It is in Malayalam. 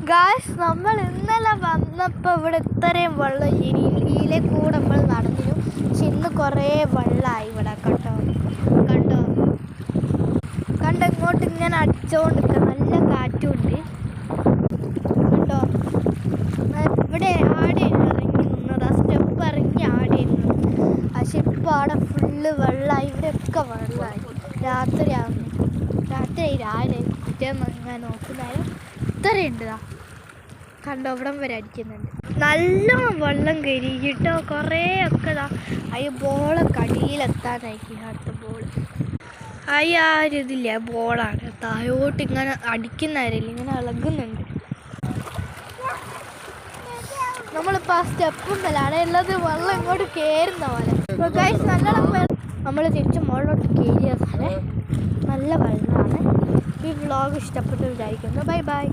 ഗായ്സ്, നമ്മൾ ഇന്നലെ വന്നപ്പോൾ ഇവിടെ ഇത്രയും വെള്ളം ഇതിലെ കൂടെ നമ്മൾ നടന്നു. പക്ഷെ ഇന്ന് കുറേ വെള്ളമായി ഇവിടെ. കണ്ടോ ഇങ്ങോട്ട് ഇങ്ങനെ അടിച്ചുകൊണ്ട് നല്ല കാറ്റുണ്ട്. കണ്ടോ, ഇവിടെ ആടെ ഇറങ്ങി നിന്നത്, ആ സ്റ്റെപ്പ് ഇറങ്ങി ആടെ നിന്നു. പക്ഷെ ഇപ്പോൾ അവിടെ ഫുള്ള് വെള്ളമായി, ഇവിടെയൊക്കെ വെള്ളമായി. രാത്രി രാവിലെ പിറ്റേന്ന് ഞാൻ നോക്കുന്നേരം ഇത്രയുണ്ട്. കണ്ടോ, ഇവിടം വരെ അടിക്കുന്നുണ്ട്. നല്ല വെള്ളം കയറിയിട്ടോ. കുറേ ഒക്കെ ബോളൊക്കെ അടിയിലെത്താനായിരിക്കും. അടുത്ത ബോൾ ഇതില്ല, ബോളാണ്. താഴോട്ട് ഇങ്ങനെ അടിക്കുന്നവരില്ല, ഇങ്ങനെ ഇളകുന്നുണ്ട്. നമ്മളിപ്പോൾ ആ സ്റ്റെപ്പുമ്മലാണ് ഉള്ളത്. വെള്ളം ഇങ്ങോട്ട് കയറുന്ന പോലെ. നമ്മൾ തിരിച്ച് മുകളിലോട്ട് കയറിയതാണ്. നല്ല വെള്ളമാണ്. ഈ വ്ളോഗ് ഇഷ്ടപ്പെട്ട് വിചാരിക്കുന്നു. Bye bye.